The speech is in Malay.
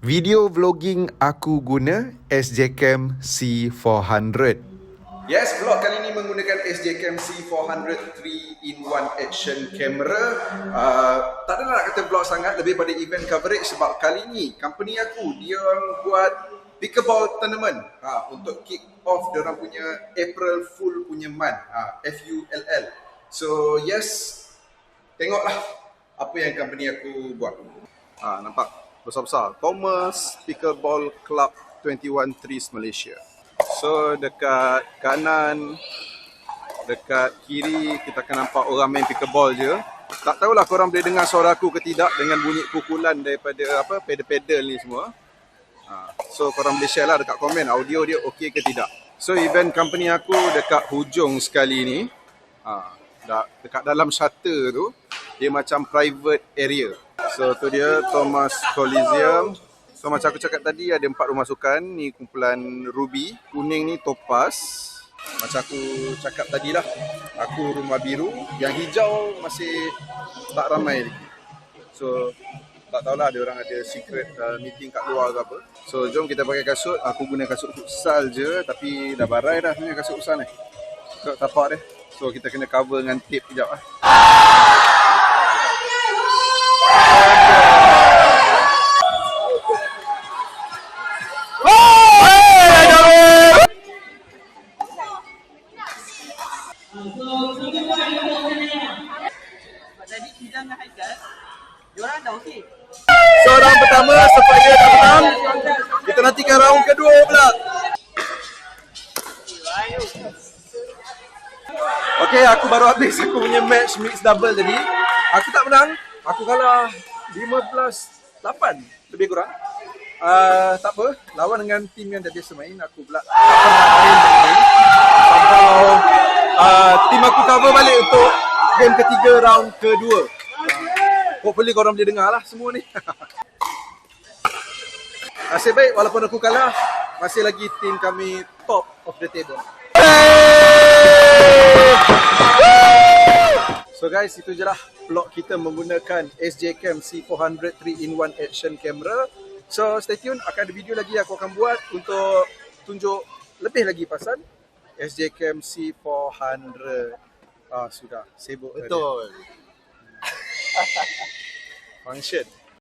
Video vlogging aku guna SJCam C400. Yes, vlog kali ini menggunakan SJCam C400 3-in-1 action camera. Tak adalah nak kata vlog sangat, lebih pada event coverage sebab kali ni company aku dia orang buat pickleball tournament untuk kick off dia orang punya April Fool punya month, FULL. So yes, tengoklah apa yang company aku buat. Nampak besar-besar, Thomas Pickleball Club 21 Trees Malaysia. So dekat kanan, dekat kiri kita akan nampak orang main pickleball je. Tak tahulah korang boleh dengar suara aku ke tidak dengan bunyi pukulan daripada pedal-pedal ni semua. So korang boleh share lah dekat komen audio dia okey ke tidak. So event company aku dekat hujung sekali ni, dekat dalam shutter tu, dia macam private area. So tu dia Thomas Coliseum. So macam aku cakap tadi, ada 4 rumah sukan. Ni kumpulan ruby, kuning ni topaz. Macam aku cakap tadi lah, aku rumah biru. Yang hijau masih tak ramai lagi. So tak tahulah ada orang ada secret meeting kat luar ke apa. So jom kita pakai kasut. Aku guna kasut futsal je, tapi dah barai dah punya kasut futsal ni. So tapak dia. So kita kena cover dengan tape sekejap lah. Jadi kita dengan Haikal, diorang dah okey. So round pertama supaya dah menang, kita nantikan round kedua pula. Okay, aku baru habis aku punya match mix double tadi. Aku tak menang, aku kalah 15-8 lebih kurang. Tak apa, lawan dengan tim yang dah biasa main, aku pula somehow tim aku cover balik untuk game ketiga round kedua. Hopefully korang boleh dengar lah semua ni. Nasib baik walaupun aku kalah, masih lagi tim kami top of the table. So guys, itu je lah vlog kita menggunakan SJCam C400 3-in-1 action camera. So stay tune, akan ada video lagi aku akan buat untuk tunjuk lebih lagi pasal SJCam C400. Sudah sibuk. Betul. Function.